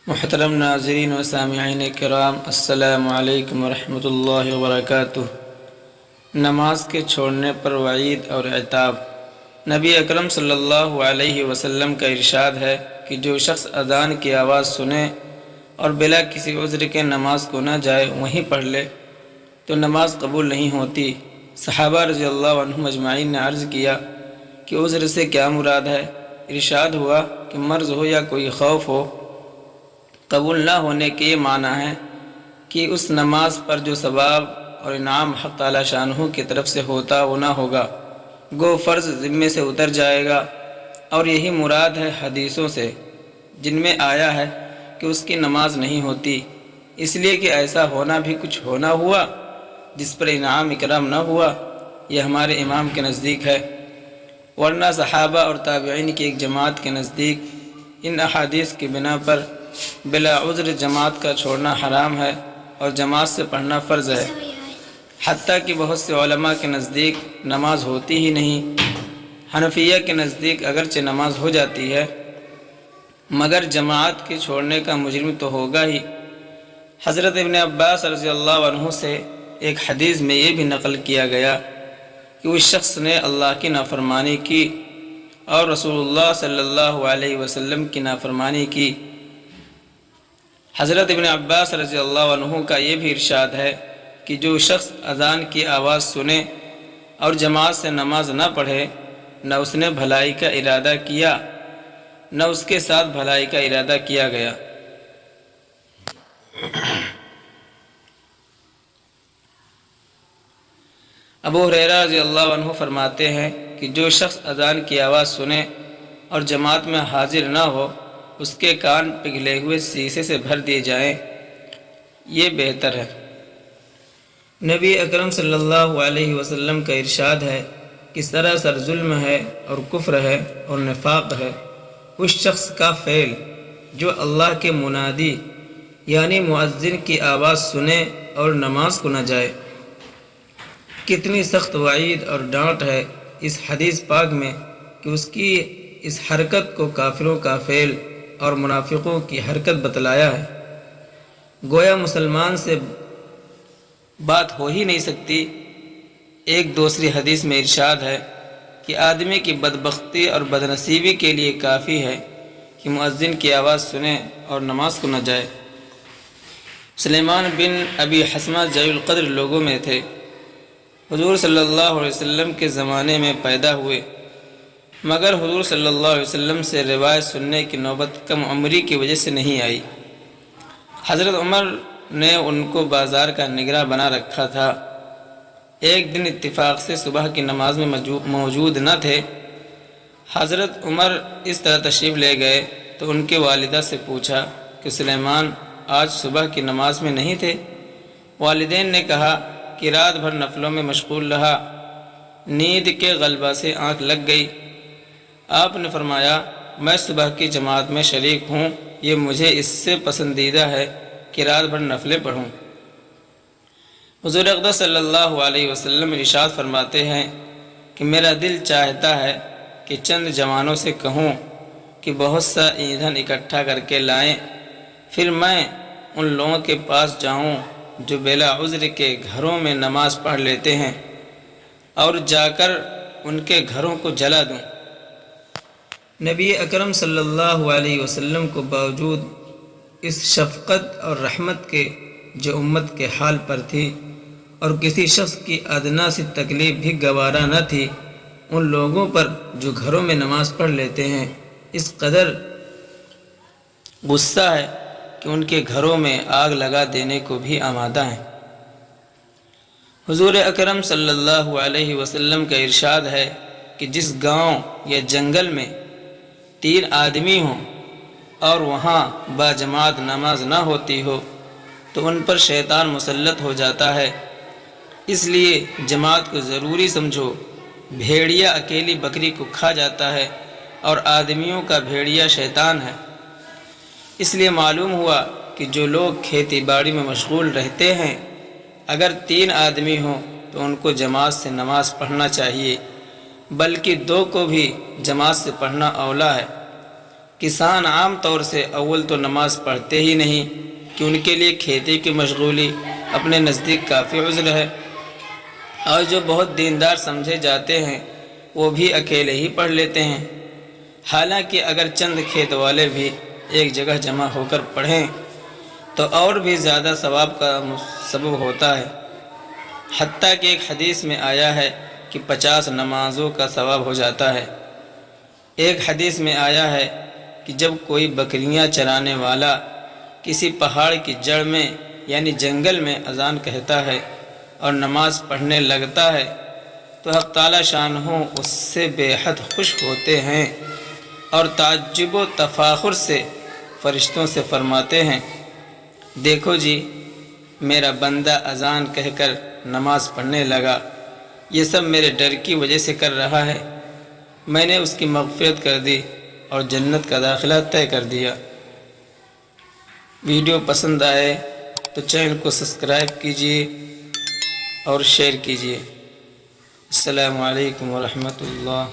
محترم ناظرین و سامعین کرام، السلام علیکم ورحمۃ اللہ وبرکاتہ۔ نماز کے چھوڑنے پر وعید اور عتاب۔ نبی اکرم صلی اللہ علیہ وسلم کا ارشاد ہے کہ جو شخص اذان کی آواز سنے اور بلا کسی عذر کے نماز کو نہ جائے وہیں پڑھ لے تو نماز قبول نہیں ہوتی۔ صحابہ رضی اللہ عنہم اجمعین نے عرض کیا کہ عذر سے کیا مراد ہے؟ ارشاد ہوا کہ مرض ہو یا کوئی خوف ہو۔ قبول نہ ہونے کے یہ معنی ہے کہ اس نماز پر جو ثواب اور انعام حق تعالی شانہ کی طرف سے ہوتا وہ نہ ہوگا، گو فرض ذمے سے اتر جائے گا۔ اور یہی مراد ہے حدیثوں سے جن میں آیا ہے کہ اس کی نماز نہیں ہوتی، اس لیے کہ ایسا ہونا بھی کچھ ہونا ہوا جس پر انعام اکرام نہ ہوا۔ یہ ہمارے امام کے نزدیک ہے، ورنہ صحابہ اور تابعین کی ایک جماعت کے نزدیک ان احادیث کی بنا پر بلا عذر جماعت کا چھوڑنا حرام ہے اور جماعت سے پڑھنا فرض ہے، حتیٰ کہ بہت سے علماء کے نزدیک نماز ہوتی ہی نہیں۔ حنفیہ کے نزدیک اگرچہ نماز ہو جاتی ہے مگر جماعت کے چھوڑنے کا مجرم تو ہوگا ہی۔ حضرت ابن عباس رضی اللہ عنہ سے ایک حدیث میں یہ بھی نقل کیا گیا کہ اس شخص نے اللہ کی نافرمانی کی اور رسول اللہ صلی اللہ علیہ وسلم کی نافرمانی کی۔ حضرت ابن عباس رضی اللہ عنہ کا یہ بھی ارشاد ہے کہ جو شخص اذان کی آواز سنے اور جماعت سے نماز نہ پڑھے، نہ اس نے بھلائی کا ارادہ کیا نہ اس کے ساتھ بھلائی کا ارادہ کیا گیا۔ ابو ہریرہ رضی اللہ عنہ فرماتے ہیں کہ جو شخص اذان کی آواز سنے اور جماعت میں حاضر نہ ہو، اس کے کان پگھلے ہوئے سیسے سے بھر دیے جائیں، یہ بہتر ہے۔ نبی اکرم صلی اللہ علیہ وسلم کا ارشاد ہے کہ سراسر ظلم ہے اور کفر ہے اور نفاق ہے اس شخص کا فعل جو اللہ کے منادی یعنی مؤذن کی آواز سنے اور نماز کو نہ جائے۔ کتنی سخت وعید اور ڈانٹ ہے اس حدیث پاک میں کہ اس کی اس حرکت کو کافروں کا فعل اور منافقوں کی حرکت بتلایا ہے۔ گویا مسلمان سے بات ہو ہی نہیں سکتی۔ ایک دوسری حدیث میں ارشاد ہے کہ آدمی کی بدبختی اور بدنصیبی کے لیے کافی ہے کہ مؤذن کی آواز سنے اور نماز کو نہ جائے۔ سلیمان بن ابی حسمہ جلیل القدر لوگوں میں تھے، حضور صلی اللہ علیہ وسلم کے زمانے میں پیدا ہوئے، مگر حضور صلی اللہ علیہ وسلم سے روایت سننے کی نوبت کم عمری کی وجہ سے نہیں آئی۔ حضرت عمر نے ان کو بازار کا نگراں بنا رکھا تھا۔ ایک دن اتفاق سے صبح کی نماز میں موجود نہ تھے۔ حضرت عمر اس طرح تشریف لے گئے تو ان کے والدہ سے پوچھا کہ سلیمان آج صبح کی نماز میں نہیں تھے؟ والدین نے کہا کہ رات بھر نفلوں میں مشغول رہا، نیند کے غلبہ سے آنکھ لگ گئی۔ آپ نے فرمایا میں صبح کی جماعت میں شریک ہوں، یہ مجھے اس سے پسندیدہ ہے کہ رات بھر نفلیں پڑھوں۔ حضور اقدس صلی اللہ علیہ وسلم ارشاد فرماتے ہیں کہ میرا دل چاہتا ہے کہ چند جوانوں سے کہوں کہ بہت سا ایندھن اکٹھا کر کے لائیں، پھر میں ان لوگوں کے پاس جاؤں جو بلا عذر کے گھروں میں نماز پڑھ لیتے ہیں اور جا کر ان کے گھروں کو جلا دوں۔ نبی اکرم صلی اللہ علیہ وسلم کو باوجود اس شفقت اور رحمت کے جو امت کے حال پر تھی اور کسی شخص کی ادنا سی تکلیف بھی گوارا نہ تھی، ان لوگوں پر جو گھروں میں نماز پڑھ لیتے ہیں اس قدر غصہ ہے کہ ان کے گھروں میں آگ لگا دینے کو بھی آمادہ ہیں۔ حضور اکرم صلی اللہ علیہ وسلم کا ارشاد ہے کہ جس گاؤں یا جنگل میں 3 آدمی ہوں اور وہاں باجماعت نماز نہ ہوتی ہو تو ان پر شیطان مسلط ہو جاتا ہے، اس لیے جماعت کو ضروری سمجھو۔ بھیڑیا اکیلی بکری کو کھا جاتا ہے اور آدمیوں کا بھیڑیا شیطان ہے۔ اس لیے معلوم ہوا کہ جو لوگ کھیتی باڑی میں مشغول رہتے ہیں اگر 3 آدمی ہوں تو ان کو جماعت سے نماز پڑھنا چاہیے، بلکہ 2 کو بھی جماعت سے پڑھنا اولا ہے۔ کسان عام طور سے اول تو نماز پڑھتے ہی نہیں کہ ان کے لیے کھیتی کی مشغولی اپنے نزدیک کافی عذر ہے، اور جو بہت دیندار سمجھے جاتے ہیں وہ بھی اکیلے ہی پڑھ لیتے ہیں، حالانکہ اگر چند کھیت والے بھی ایک جگہ جمع ہو کر پڑھیں تو اور بھی زیادہ ثواب کا سبب ہوتا ہے۔ حتیٰ کہ ایک حدیث میں آیا ہے کہ 50 نمازوں کا ثواب ہو جاتا ہے۔ ایک حدیث میں آیا ہے کہ جب کوئی بکریاں چرانے والا کسی پہاڑ کی جڑ میں یعنی جنگل میں اذان کہتا ہے اور نماز پڑھنے لگتا ہے تو حق تعالی شانہ اس سے بے حد خوش ہوتے ہیں اور تعجب و تفاخر سے فرشتوں سے فرماتے ہیں، دیکھو جی میرا بندہ اذان کہہ کر نماز پڑھنے لگا، یہ سب میرے ڈر کی وجہ سے کر رہا ہے، میں نے اس کی مغفرت کر دی اور جنت کا داخلہ طے کر دیا۔ ویڈیو پسند آئے تو چینل کو سبسکرائب کیجیے اور شیئر کیجیے۔ السلام علیکم ورحمۃ اللہ۔